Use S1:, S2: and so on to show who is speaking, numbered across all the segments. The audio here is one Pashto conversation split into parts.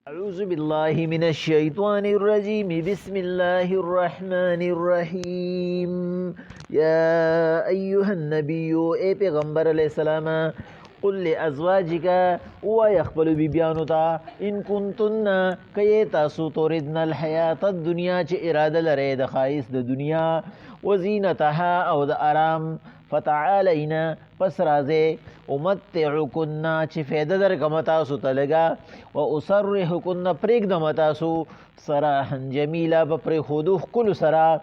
S1: أعوذ بالله من الشيطان الرجيم بسم الله الرحمن الرحيم يا أيها النبي اے پیغمبر علیہ السلام قل لأزواجك ويقبل ببيانتا إن كنتن كيتا تردن الحياة الدنيا چه إرادة لرد خائص د دنیا وزينتها أو د آرام فتعالينا پس رازے امتعکن چه فیده در کمتاسو تلگا و اسرحکن پریک دمتاسو سراحا جمیلا بپری خودوخ کل سرا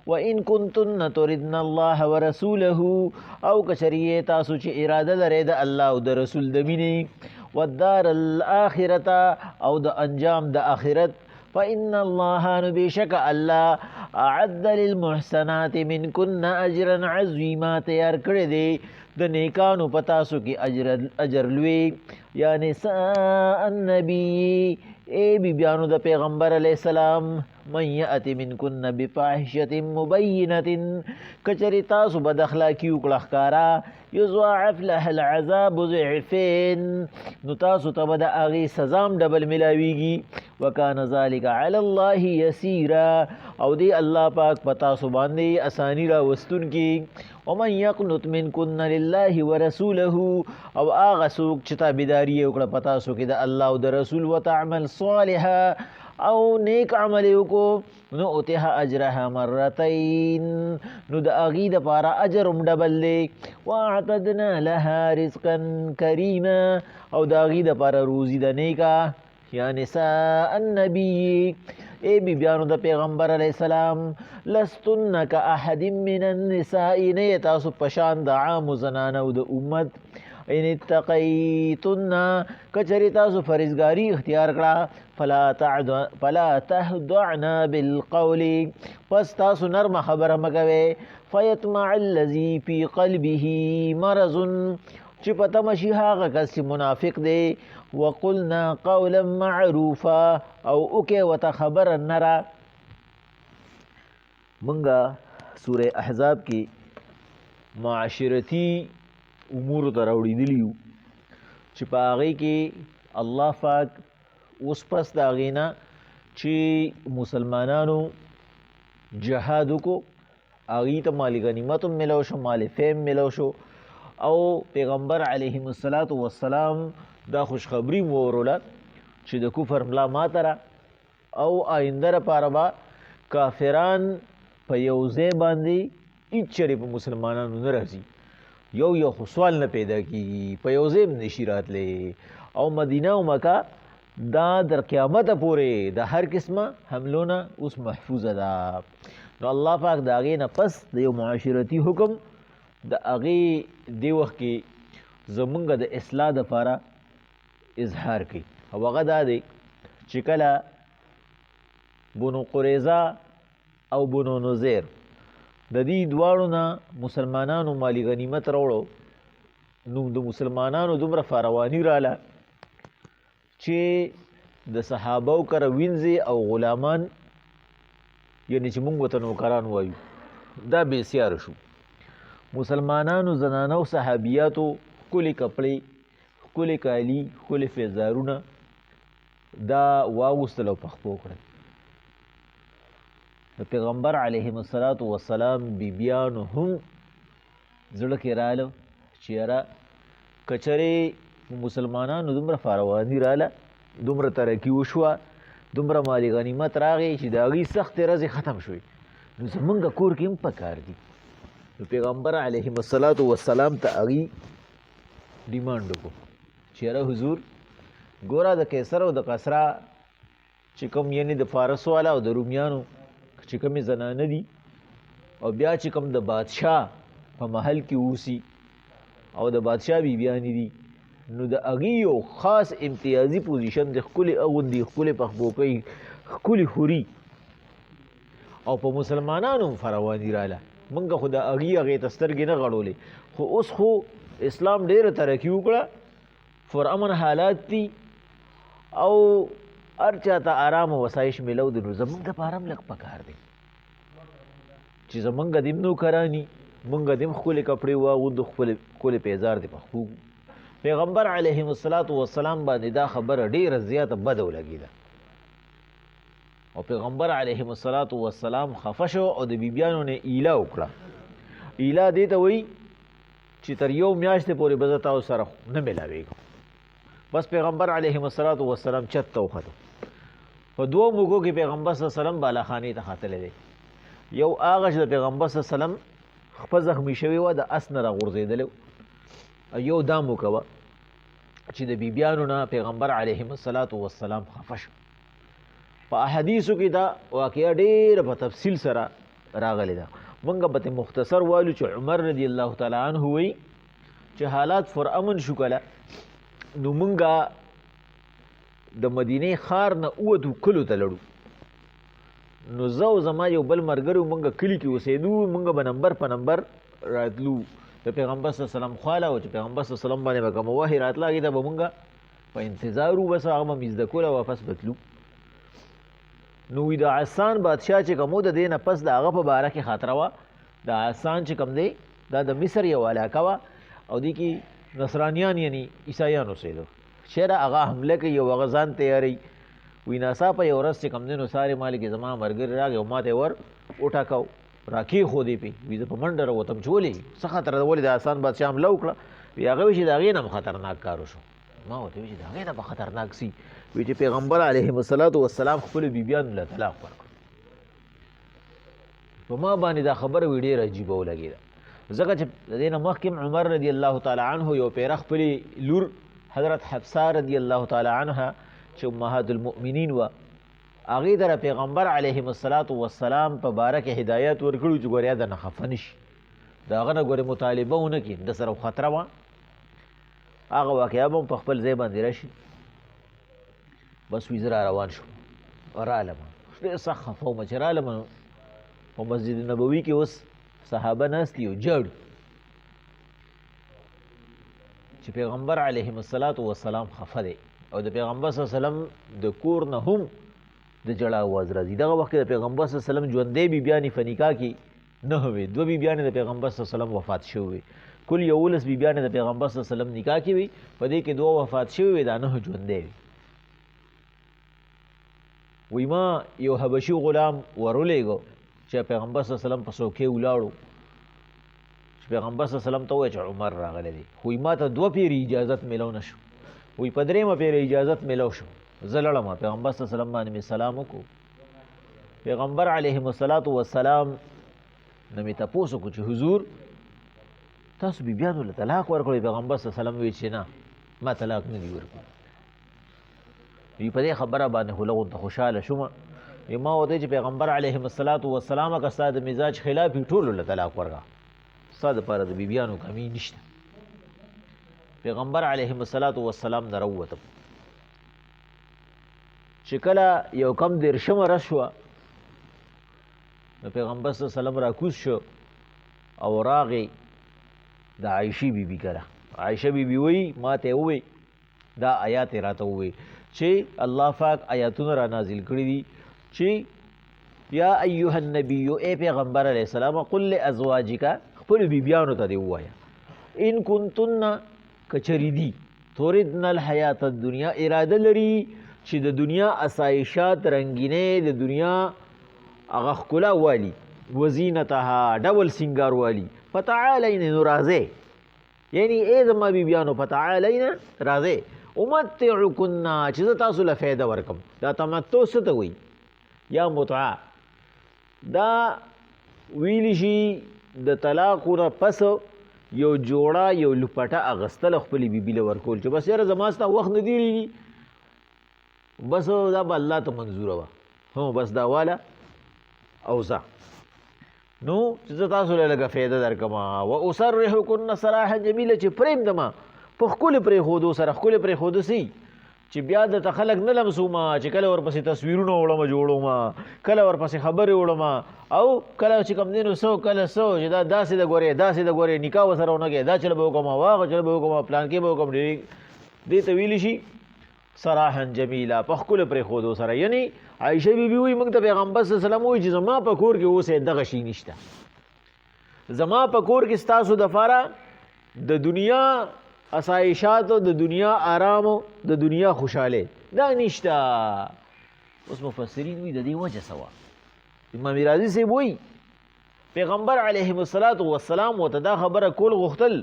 S1: و ان کنتن تردن الله و رسوله او کچریه تاسو چه اراده لرد اللہ و د رسول دمینی و الدار الاخرتا او د انجام د آخرت فإن الله نبيشك الله أعد للمحسنات منكن أجرا عظيما تیار کړی دی د نیکانو پتاسو کی اجر لوی یا نساء النبی اے بیبیانو د پیغمبر علیہ السلام من یأت منکن بفاحشة مبینة کچری تاسو بد اخلاقی وکړه ښکارا یضاعف لها العذاب ضعفین نو تاسو ته به د هغې سزام ډبل ملاویږي وکان ذلک علی الله یسیرا او دی الله پاک په تاسو باندې اسانی راوستونکي ومن یقنط منکن لله ورسوله او هغه څوک چې تابعداري یې وکړه په تاسو کې د الله او د رسول وتعمل صالحا او نیک عمل وکړو نو اتها اجرها مرتين نو د هغې دپاره اجر هم ډبل دی واعتدنا لها رزقا کریما او د هغې دپاره روزي د نیکه یا نساء النبی اے بیبیانو د پیغمبر علیہ السلام لستن کا احد من النساء نه تاسو پشان د عام زنانو د امت ان اتقیتن کچری تاسو فرزګاری اختیار کړه فلا تهدعن بالقول پس تاسو نرم خبره مکوي فیطمع الذی فی قلبه مرض چې په تمه شي هغه کس چې منافق دی وقلنا قولا معروفا او اوکې ورته خبره نره منګه سوره احزاب کې معاشرتي امور ته راوړېدلي یو چې په هغې کې الله پاک اوس پس د هغې نه چې مسلمانانو جهاد وکړو هغې ته مال غنیمت هم میلاو شو مال فیم میلاو شو او پیغمبر علیهم السلام دا خوشخبری ووروله چې د کفر ملا ماته را او آینده لپاره به کافران په یو ځای باندې هېڅ چرې په مسلمانانو نه راځي یو خو سوال نه پیدا کېږي په یو ځای هم نشي راتلی او مدینه او مکه دا در قیامته پورې د هر قسمه حملو نه اوس محفوظه ده نو الله پاک د هغې نه پس د یو معاشرتي حکم د هغې دې وخت کې زمونږ د اصلاح دپاره اظهار کوي او هغه دا دی چې کله بنو قریظه او بنو نذیر د دې دواړو نه مسلمانانو مالی غنیمت راوړو نو د مسلمانانو دومره فارواني راله چې د صحابو کره وینځې او غلامان یعنی چې مونږ ورته نوکران وایو دا بېسیاره شو مسلمانانو زنانو صحابیاتو ښکلې کپړې ښکلې کالي ښکلې فیزارونه دا واغوستل او په خپو کړل د پیغمبر علیهم السلام بیبیانو هم زړه کې راله چې یاره کچرې مسلمانانو دومره فارواني راله دومره ترقي وشوه دومره مالي غنیمت راغی چې د هغې سختې ورځې ختم شوې نو زمونږ کور کې هم پکار دي نو پیغمبر علیهم السلام ته هغې ډیمانډ وکړو چې یاره حضور ګوره د قیصر او د قصره چې کوم یعنې د فارس والا او د رومیانو چې کومې زنانه دي او بیا چې کوم د بادشاه په محل کې اوسي او د بادشاه بیبیانې دي نو د هغې یو خاص امتیازي پوزیشن د ښکلې اغوندي ښکلې پخبوکۍ ښکلې خوري او په مسلمانانو هم فراواني راله موږ خو د هغې ته سترګې نه غړولې خو اوس خو اسلام ډېره ترقي وکړه پرامن حالات دي او هر چاته آرام او وسایش میلو دي نو زمونږ دپاره هم لږ پکار دی چې زمونږ دې هم نوکراني مونږ دې هم ښکلې کپړې واغوندو ښکلې پیزار دې په خپو پیغمبر علیه السلام باندې دا خبره ډیره زیاته بده ولګېده او پیغمبر علیه السلام خفه شو او د بیبیانو نه ایله وکړه. ایله دې ته وایي چې تر یو میاشتې پورې به زه تاسو سره نه میلاوېږم. بس پیغمبر علیه السلام چت ته وختو. په دوو موږو کې پیغمبر صلی الله علیه وسلم بالاخانې ته ختلی دی. یو هغه چې د پیغمبر صلی الله علیه وسلم خپه زخمي شوې وه د اس نه راغورځېدلی و، یو دا موږه وه چې د بیبیانو نه پیغمبر علیه السلام خفه شو. په احادیثو کې دا واقعه ډېره په تفصیل سره راغلی ده. موږ به مختصر والو چې عمر رضی الله تعالی عنه وایي چې حالات فرامن شو کله نو موږ د مدینې ښار نه ووتو کلو ته لړو. نو زه او زما یو بل ملګری موږ کلي کې اوسېدو، موږ به نمبر په نمبر راتلو. د پیغمبر صلی الله علیه وسلم خواله و چې پیغمبر صلی الله علیه وسلم باندې به کومه وحی راتله هغې ته به موږ په انتظار وو، بس هغه به مې زده کول او واپس به تلو. نو د عسان بادشاه چې کوم د دې نه پس د هغه په باره کې خاطره وه. د عسان چې کوم دی دا د مصر یو علاقه وه او دې کې نصرانیان یعنی عیسایان اوسېدو. چېرې هغه حمله کوي او هغه ځان تیاروي. وایي ناڅاپه یو ورځ چې کوم دی نو سارې مالې کې زما ملګري راغی او ما ته یې ور وټاکاو، راکېښودې پې. وي زه په منډه راوتم چې ولې څه خطر ده، ولې د عسان بادشاه حمله وکړه؟ وي هغه وایي چې د هغې نه هم خطرناک کار وشو. ما ورته وایي چې د هغې نه به خطرناک سي. وی چې پیغمبر علیه السلام خپلو بیبیانو له طلاق ورکړ. په ما باندې دا خبره وی ډېره عجیبه ولګېده، ځکه چې د دې نه مخکې عمر رضی الله تعالی عنه یو پیره خپلې لور حضرت حفصه رضی الله تعالی عنها چې امهات المؤمنین وه هغې ته پیغمبر علیه السلام په باره کې هدایت ورکړو چې ګوریا د نه خفه نه شي، د هغه نه ګورې مطالبه ونه کړي، د سره خطره وه. هغه واقعه به هم په خپل ځای باندې راشي. بس وی زه را روان شوم رالم، ډېر سخت خفه وم چې رالم په مسجد نبوي کې اوس صحابه ناست دي او جاړي چې پیغمبر علیه السلام خفه دی او د پیغمبر صلی الله علیه وسلم د کور نه هم د جړا آواز راځي. دغه وخت کې د پیغمبر صلی الله علیه وسلم ژوندۍ بیبیانې په نکاح کې نه وې، دوه بیبیانې د پیغمبر صلی الله علیه وسلم وفات شوې وې. کل 11 بیبیانې د پیغمبر صلی الله علیه وسلم نکاح کې وې، په دې کې 2 وفات شوې وې، دا 9 ژوندۍ وې. وی ما یو حبشي غلام ورولېږو چې پیغمبر صلی الله علیه وسلم په څوکۍ ولاړو چې پیغمبر صلی الله علیه وسلم ته ووایه چې عمر راغلی دی. خو ما ته 2 پیرې اجازت میلو نه شو. وی په 3مه پیرې اجازت میلو شو. زه لړم پیغمبر صلی الله علیه وسلم باندې مې سلام وکړو. پیغمبر علیه السلام نه مې تپوس وکړو چې حضور تاسو بیبیانو له طلاق ورکړئ؟ پیغمبر صلی الله علیه وسلم وایي چې نه ما طلاق نه دي ورکړی. وی په دې خبره باندې خو لږ ورته خوشحاله شوم. ما ورته چې پیغمبر علیه السلام که ستا د مزاج خلاف وي ټولو له طلاق ورکړه، ستا دپاره د بیبیانو کمی نشته. پیغمبر علیه السلام نه راووتم چې کله یو کم 10مه ورځ شوه نو پیغمبر صلی الله علیه وسلم راکوز شو او راغی د عایشې بیبي کره. عایشه بیبي وایي ما ته یې ووایي دا آیات یې راته ووایي چې الله پاک آیاتونه را نازل کړي دي چې یا ایها النبی ای پیغمبر علیه السلام قل لازواجک خپلو بیبیانو ته دې ووایه ان کنتن کچری دي تردن الحیات الدنیا اراده لري چې د دنیا اسایشات رنګینې د دنیا هغه ښکلا والي وزینتها ډول سینګار والي فتعالین نو راځئ یعنی ای زما بیبیانو فتعالین راځئ امتعکنا چې زه تاسو له فایده ورکم. دا تمتع څه ته وایي یا متعه؟ دا ویلی شي د طلاقو نه پس یو جوړه یو لپټه اغستل خپلې بیبي له ورکول چې بس یاره زما ستا وخت نه تېرېږي، بس دا به الله ته منظوره وه، هو بس دا واله او ځه نو چې زه تاسو له لږه فایده درکړم. و اسرحکن سراحا جمیله چې پرېږدمه په ښکلې پرېښودو سره ښکلې پرېښودو سي چې بیا درته خلک نه لمسومه چې کله ورپسې تصویرونه وړمه جوړومه کله ورپسې خبرې وړمه او کله چې کوم دی نو څه کله څه چې دا داسې د ګورې داسې د ګورې نکاح ورسره ونه کړې دا چل به وکړم هغه چل به وکړم پلانکې به وکړم دې ته ویلی شي سراحا جمیله په ښکلې پرېښودو سره. یعنی عایشه بیبي وایي موږ ته پیغمبر صلی الله علیه وسلم وایي چې زما په کور کې اوس دغه شي نشته، زما په کور کې ستاسو دپاره د دنیا اسایشاتو د دنیا آرامو د دنیا خوشحاله دا نشته. اوس مفسرین وی د دې وجه سوا امام رازی صاحب وی پیغمبر علیه السلام ورته دا خبره کول غوښتل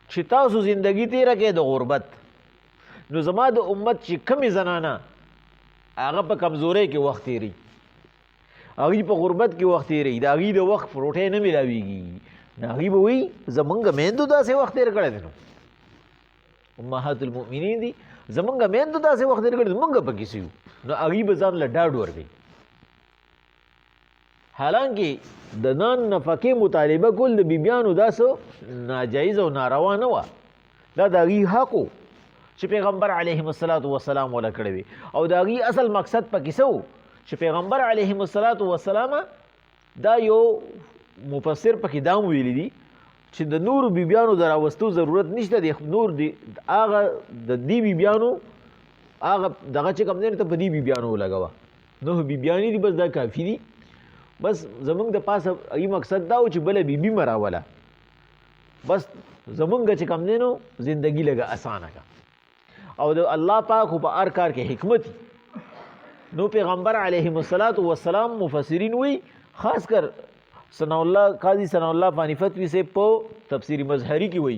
S1: چې تاسو زندگی تیره کې د غربت، نو زما د امت چې کمې زنانه هغه په کمزورۍ کې وخت تیری، هغوی په غربت کې وخت تیری، د هغوی د وخت روټۍ نه میلاویږي، نو هغوی به وایي زمونږ میندو داسې وخت تیر کړی دی، نو امهات المؤمنین دي زمونږ میندو داسې وخت تیر کړی دی مونږ پکې څه یو، نو هغوی به ځان له ډاډ ورکوي. حالانکه د نان نفقې مطالبه کول د بیبیانو داسې ناجایز او ناروا نه وه، دا د هغوی حق و چې پیغمبر علیهم السلام وله کړی وي. او د هغوی اصل مقصد پکې څه و چې پیغمبر علیهم السلام دا یو مفسر پکې دا ویلی دي چې د نورو بیبیانو د راوستو ضرورت نشته، د نور هغه د دې بیبیانو هغه دغه چې کوم دی ته په دې بیبیانو ولګوه، 9 بیبیانې دي بس دا کافي دي، بس زمونږ د پاسه ای مقصد دا و چې بله بیبي مه راوله، بس زمونږ چې کوم دی نو زندګي لږه اسانه که. او د الله پاک خو په هر کار کې حکمت نو پیغمبر علیهم السلام مفسرین وی خاص کر قاضی ثناء الله پانیفتوی سے په تفسیر مظهری کې وی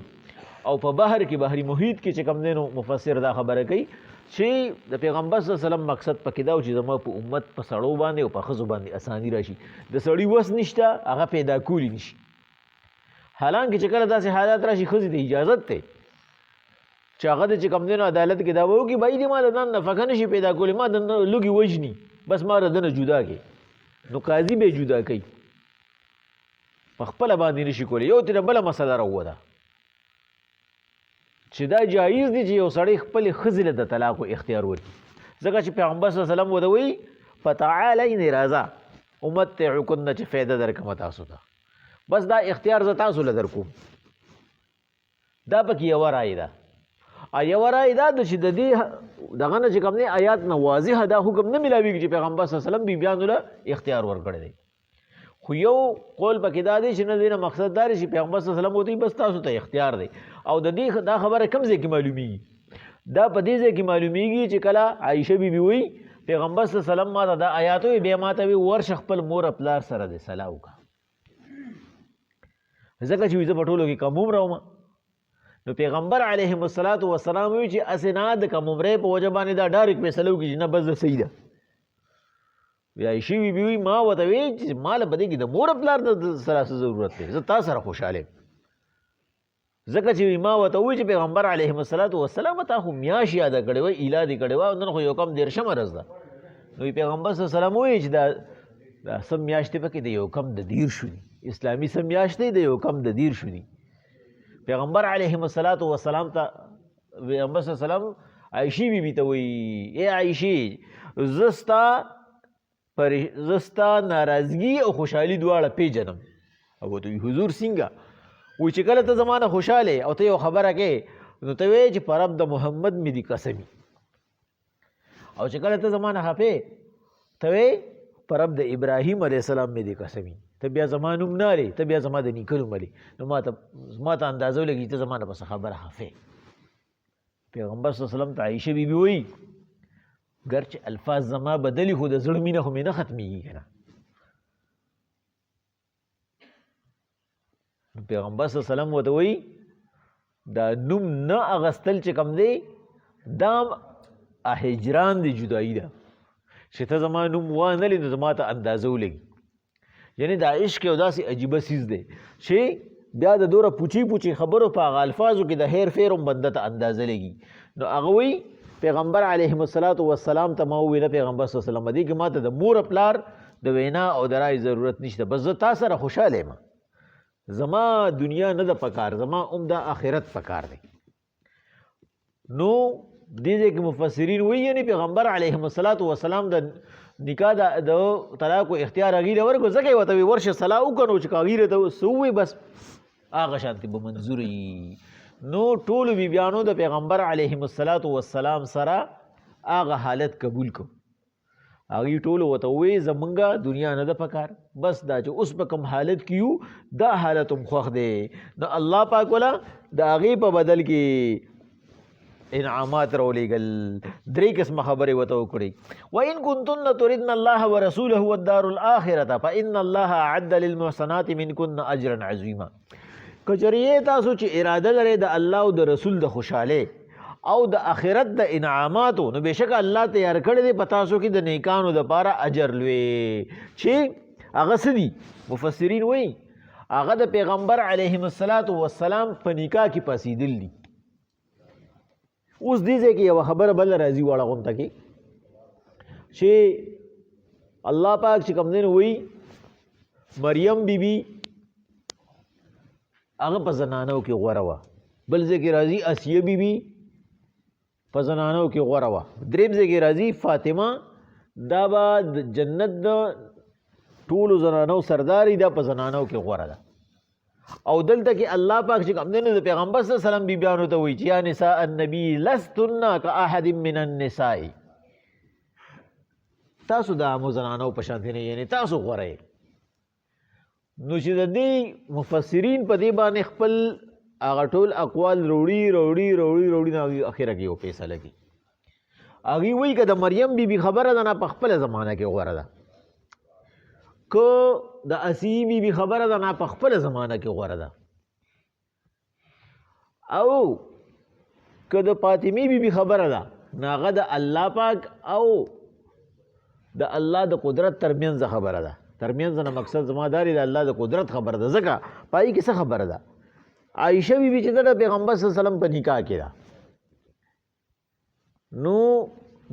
S1: او په بحر کې بحری محیط کې چې کوم دی نو مفسر دا خبره کوي چې د پیغمبر صلی الله علیه وسلم مقصد پکې دا و چې زما په امت په سړو باندې او په ښځو باندې اساني راشي، د سړي وس نشته هغه پیدا کولی نشي. حالانکه چې کله داسې حالات راشي ښځې ته اجازت دی چې هغه د چې کوم دی نو عدالت کې دا وکړي بھائی دې ما د نن نفقه نشي پیدا کولی، ما د لږې وژني، بس ما د نه جدا کړي، نو قاضي به یې جدا کوي، په خپله باندې نشي کولی. یو ترې بله مسله راووته چې دا جایز دی چې یو سړی خپلې ښځې له د طلاقو اختیار ورکړي، ځکه چې پیغمبر صلی الله علیه وسلم ورته وایي فتعالین راځه امتعکن چې فایده درکړمه تاسو ته، بس دا اختیار زه تاسو له درکوم. دا پکې یوه رایې ده. یوه رایې دا ده چې د دې دغه نه چې کوم دی آیات نه واضحه دا حکم نه میلاویږي چې پیغمبر صلی الله علیه وسلم بیبیانو له اختیار ورکړی دی، خو یو قول پکې دا دی چې نه دی نه مقصد دا دی چې پیغمبر صلی الله علیه وسلم وایي بس تاسو ته اختیار دی. او د دې دا خبره کوم ځای کې معلومیږي؟ دا په دې ځای کې معلومیږي چې کله عایشه بیبي وایي پیغمبر صلی الله علیه وسلم ماته دا آیات وایي بیا ماته وایي ورشه خپل مور پلار سره دې صلاح وکړه، ځکه چې زه په ټولو کې کم عمره وم. نو پیغمبر علیهم السلام وایي چې هسې نه د کم عمرۍ په وجه باندې دا ډایرک فیصله وکړي چې نه بس صحیح ده. عایشې بیبي وایي ما ورته وایي چې ما له په دې کې د مور پلار د سره څه ضرورت دی، زه تا سره خوشحاله یم، ځکه چې ما ورته وایي چې پیغمبر علیهم السلام تا خو میاشت یاده کړې وه ایله دې کړې وه، نن خو یو کم 13مه ورځ ده. نو پیغمبر صلی الله علیه وسلم وایي چې دا څه میاشتې پکې د یو کم د 13 دي، اسلامي څه میاشتې د یو کم د 13 دي. پیغمبر علیهم السلام ته پیغمبر صلی الله علیه وسلم عایشې بیبي ته وایي ای عایشې زه ستا ناراضګي او خوشحالي دواړه پیژنم. او ورته وایي حضور څنګه؟ وایي چې کله ته زما نه خوشحاله او ته یو خبره کوې نو ته وایې چې په رب د محمد مې دي قسمي، او چې کله ته زما نه خفې ته وایې په رب د ابراهیم علیه السلام مې دي قسمي، ته بیا زما نوم نه لې، ته بیا زما د نیکه نوم لې، نو ما ته اندازه ولګي ته زما نه پسه خبره خفې. پیغمبر صلی الله علیه وسلم ته عایشه بیبي وایي ګرچې الفاظ زما بدلي خو د زړه مینه خو مې نه ختمېږي که نه. پیغمبر صلی الله علیه وسلم ورته وایي دا نوم نه اغستل چې کوم دی دا هجران دی، جدایي ده، چې ته زما نوم وانه لې نو زما ته اندازه ولګي. یعنی دا عشق یو داسې عجیبه څیز دی چې بیا د دوره پوچی خبرو په هغه الفاظو کې د هیر فیر هم بنده ته اندازه لګي. نو هغه وایي پیغمبر علیهم السلام ته ما وویله پیغمبر صلی الله علیه وسلم دې کې ما ته د مور پلار د وینا او د رای ضرورت نشته، بس زه تا سره خوشحاله یم، زما دنیا نه ده پکار، زما د آخرت پکار دی. نو دې ځای کې مفسرین وایي یعنې پیغمبر علیهم السلام د نکاح د طلاق و اختیار هغې له ورکړو، ځکه یې ورته وایي ورشه صلاح وکړه، نو چې که هغې راته څه ووایي بس هغه شانتې به منظوره وي. نو ټولو بیبیانو د پیغمبر علیهم السلام سره هغه حالت قبول کو. هغوی ټولو ورته ووایي زمونږه دنیا نه ده پکار، بس دا چې اوس په کوم حالت کې یو دا حالت هم خوښ دی. نو الله پاک ولا د هغې په بدل کې انعامات راولېږل. درې قسمه خبرې ورته وکړئ. وإن كنتن تردن الله ورسوله والدار الآخرة فإن الله أعد للمحسنات منكن أجرا عظيما. کچریه تاسو چې اراده لرئ د الله او د رسول د خوشحاله او د آخرت د انعاماتو، نو بېشکه الله تیار کړی دی په تاسو کې د نیکانو دپاره اجر لوی، چې هغه څه دي؟ مفسرین وایي هغه د پیغمبر علیهم السلام په نکاح کې پاسېدل دي. اوس دې ځای کې یوه خبره بله راځي واړه غونته کې، چې الله پاک چې کوم دی نو وایي مریم بیبي هغه په زنانو کې غوره وه. بل ځای کې راځي اسیه بیبي په زنانو کې غوره وه. دریم ځای کې راځي فاطمه دا به د جنت د ټولو زنانو سرداري دا په زنانو کې غوره ده. او دلته کې الله پاک چې کوم دی نو د پیغمبر صلی الله علیه وسلم بیبیانو ته وایي چې یا نساء النبي لستن کاحد من النساء، تاسو د عامو زنانو په شانتې نه، یعنې تاسو غوره یې. نو چې د دې مفسرین په دې باندې خپل هغه ټول اقوال روړي نو هغې اخره کې یو فیصله کوي. هغې وایي که د مریم بیبي خبره ده نه په خپله زمانه کې غوره ده، که د اسیې بیبي خبره ده نه په خپله زمانه کې غوره ده، او که د فاطمې بیبي خبره ده نو هغه د الله پاک او د الله د قدرت ترمنځ خبره ده. ترمنځ نه مقصد زما داري د الله د قدرت خبره ده، ځکه پای کې څه خبره ده؟ عائشه بیبي چې د پیغمبر صلی الله علیه وسلم په نکاح کې ده، نو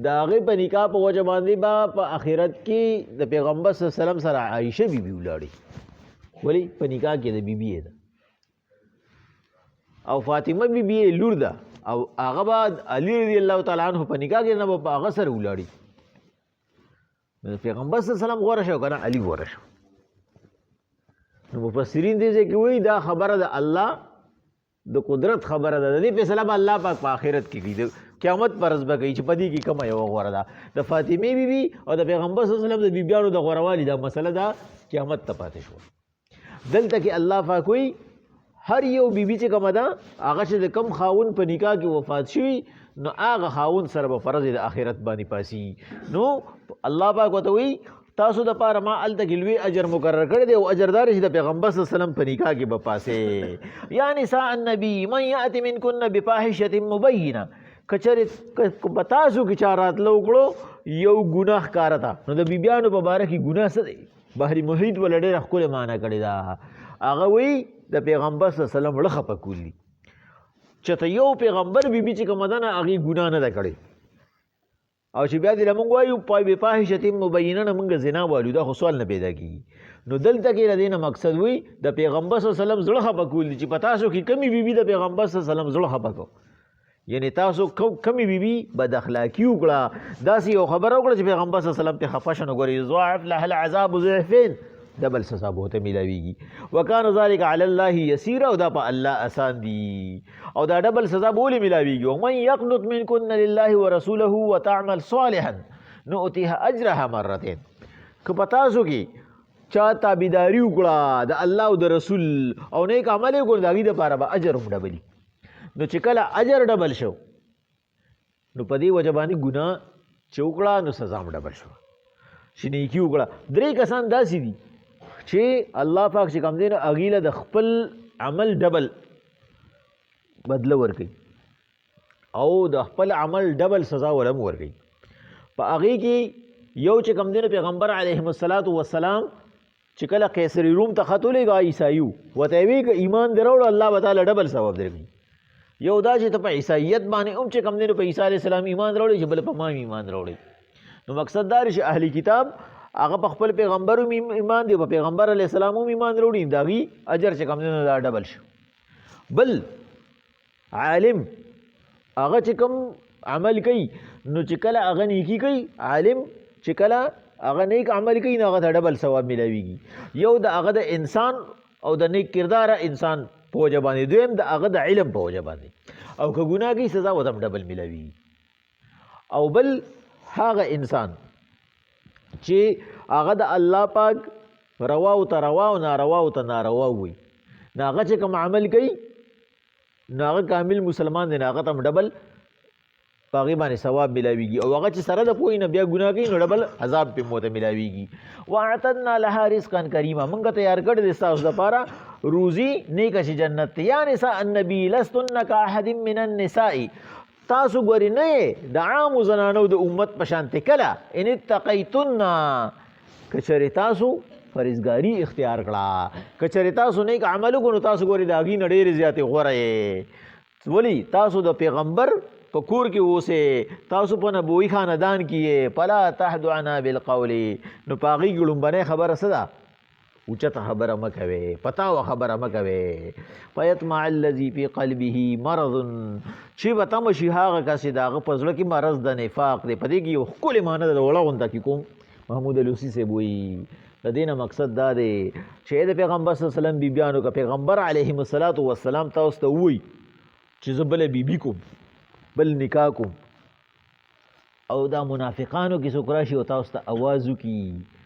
S1: د هغې په نکاح په وجه باندې به په آخرت کې د پیغمبر صلی الله علیه وسلم سره عائشه بیبي ولاړې، ولې په نکاح کې د بیبي یې ده، او فاطمه بیبي یې لور ده، او هغه به علي رضی الله تعالی عنه په نکاح کې نه به په هغه سره ولاړې. پیغمبر صلی الله علیه وسلم غوره شو که نه علي غوره شو. نو مفسرین دې ځای کې وایي دا خبره د الله د قدرت خبره ده، د دې فیصله به الله پاک په آخرت کې کوي، د قیامت په ورځ به کوي چې په دې کې کومه یوه غوره ده. د فاطمې بیبي او د پیغمبر صلی الله علیه وسلم د بیبیانو د غوروالي دا مسله ده قیامت ته پاتې شوه. دلته کې الله پاک وایي هر یو بیبي چې کومه ده هغه چې د کم خاوند په نکاح کې وفات شوي، نو هغه خاوند سره به فرض د آخرت باندې پاسي. نو الله پاک ورته وایي تاسو د پاره ما هلته کې لوی اجر مقرر کړی دی، او اجر دار چې د پیغمبر صلی الله علیه وسلم په نکاح کې به پاسې. یا نساء النبي من یأت منکن بفاحشة مبینه، کچرې په تاسو کې چا راتلو وکړو یو ګناه ښکاره ته، نو د بیبیانو په باره کې ګناه څه دی؟ بحري محیط ولې ډېره ښکلې معنی کړې ده. هغه وایي د پیغمبر صلی الله علیه وسلم وړه خفه کول دي، چې ته یو پیغمبر بیبي چې کومه ده نه هغې ګناه نه ده کړې، او چې بیا دې له مونږ وایو بفاحشة مبینه نه مونږ زنا وایو، دا خو سوال نه پیدا کېږي. نو دلته کې د دې نه مقصد وایي د پیغمبر صلی الله علیه وسلم زړه خفه کول دي، چې په تاسو کې کمې بیبي د پیغمبر صلی الله علیه وسلم زړه خفه کړو، یعنې تاسو کمې بیبي بد اخلاقي وکړه، داسې یو خبره وکړه چې پیغمبر صلی الله علیه وسلم ته خفه شه. نو ګورې یضاعف لها العذاب ضعفین، ډبل سزا به ورته میلاویږي. وکان ذلک علی الله یسیرا، او دا په الله آسان دي، او دا ډبل سزا به ولې میلاویږي. ومن یقنط منکن لله ورسوله وتعمل صالحا نؤتیها اجرها مرتين، که په تاسو کې چا تابعداري وکړه د الله او د رسول او نیک عمل یې وکړو، د هغې دپاره به اجر هم ډبلي. نو چې کله اجر ډبل شو نو په دې وجه باندې ګناه چې وکړه نو سزا هم ډبل شوه، چې نیکي وکړه. درې کسان داسې دي چې الله پاک چې کوم دی نو هغې له د خپل عمل ډبل بدله ورکوي، او د خپل عمل ډبل سزا ول هم ورکوي. په هغې کې یو چې کوم دی نو پیغمبر علیهم السلام چې کله قیصري روم ته خط ولېږه عیسایو ورته یې وایي که ایمان دې راوړه الله به تعالی ډبل ثواب درکوي. یو دا چې ته په عیسایت باندې هم چې کوم دی نو په عیسی علیه السلام ایمان راوړی، چې بل په ما ایمان راوړی. نو مقصد دا چې اهل کتاب هغه په خپل پیغمبر هم ایمان دی، په پیغمبر علیه السلام هم ایمان راوړي، د هغې اجر چې کوم دی نو دا ډبل شو. بل عالم هغه چې کوم عمل کوي نو چې کله هغه نیکي کوي، عالم چې کله هغه نیک عمل کوي نو هغه ته ډبل ثواب میلاویږي. یو د هغه د انسان او د نیک کرداره انسان په وجه باندې، دویم د هغه د علم په وجه باندې، او که ګناه کوي سزا ورته هم ډبل میلاویږي. او بل هغه انسان چې هغه د الله پاک روا او ته روا او ناروا او ته ناروا وي، نو هغه چې کوم عمل کوي نو هغه کامل مسلمان دی، نو هغه ته ډبل په هغې باندې ثواب ملاویږي، او هغه چې سره د پوهې نه بیا ګناه کوي نو ډبل عذاب پې موته ملاویږي. واعتدنا لها رزقا کریما، موږ تیار کړی دی ستاسو دپاره روزي نیکه چې جنت دی. یا نساء النبي لستن کاحد من النساء، تاسو ګورې نه یې د عامو زنانو د امت په شانتې کله ان اتقیتن که چېرې تاسو فرزګاري اختیار کړه، که چېرې تاسو نیک عمل وکړو نو تاسو ګورې د هغې نه ډېرې زیاتې غوره یې. ولې تاسو د پیغمبر په کور کې اوسې، تاسو په نبوي خاندان کې یې، فلا تحدعنا بالقول، نو په هغې کې لومبنۍ خبره څه ده؟ اوچته خبره مه کوئ، پتاوه خبره مه کوئ. فیطمع الذي فی قلبه مرض، چې به تمه شي هغه کس چې د هغه په زړه کې مرض د نفاق دی. په دې کې یو ښکلې معنی د وړه غونته کې کوم محمود علوسي صاحب وایي د دې نه مقصد دا دی چې د پیغمبر صلی الله علیه وسلم بیبیانو که پیغمبر علیهم الصلاة والسلام تاسو ته ووایي چې زه بله بیبي کوم، بل نکاح کوم، او دا منافقانو کې څوک راشي او تاسو ته اواز وکړي،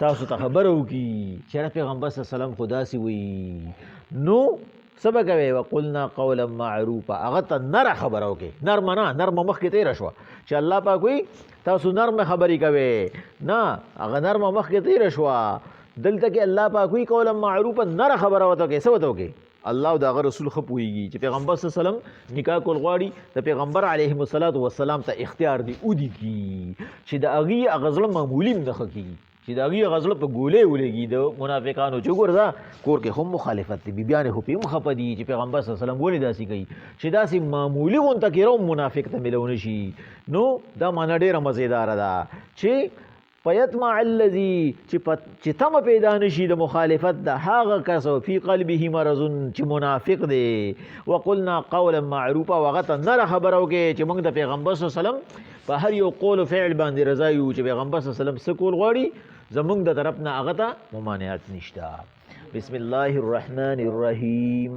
S1: تاسو ته خبره وکړي چې پیغمبر صلی الله علیه وسلم خو داسې وایي، نو څه به کوئ؟ وقلنا قولا معروفا، هغه ته نره خبره وکړئ، نرمه نه، نرمه مخکې تېره شوه چې الله پاک وایي تاسو نرمه خبرې کوئ، نه هغه نرمه مخکې تېره شوه. دلته کې الله پاک وایي قولا معروفا، نره خبره ورته وکړئ. څه ورته وکړئ؟ الله او د هغه رسول ښه پوهېږي چې پیغمبر صلی الله علیه وسلم نکاح کول غواړي، د پیغمبر علیهم الصلاة والسلام ته اختیار دی ودي کي چې د هغې هغه زړه معمولي هم نه ښه کېږي، چې د هغې هغه زړه په ګولۍ ولګي د منافقانو چې وګوره دا کور کې هم مخالفت دی، بیبیانې خو پې هم خفه دي چې پیغمبر صلی الله علیه وسلم ولې داسې کوي چې داسې معمولي غونته کیره هم منافق ته میلو نه شي. نو دا معنی ډېره مزېداره ده چې فیطمع الذي چې تمه پیدا نشي د مخالفت د هغه کس فی قلبه مرض چې منافق دی. وقلنا قولا معروفا، وهغه ته نره خبره وکړې چې موږ د پیغمبر صلی الله علیه وسلم په هر یو قول و فعل باندې رضا یو چې پیغمبر صلی الله علیه وسلم څه کول غواړي زمونږ د طرف نه هغه ته ممانعت نشته. بسم الله الرحمن الرحیم.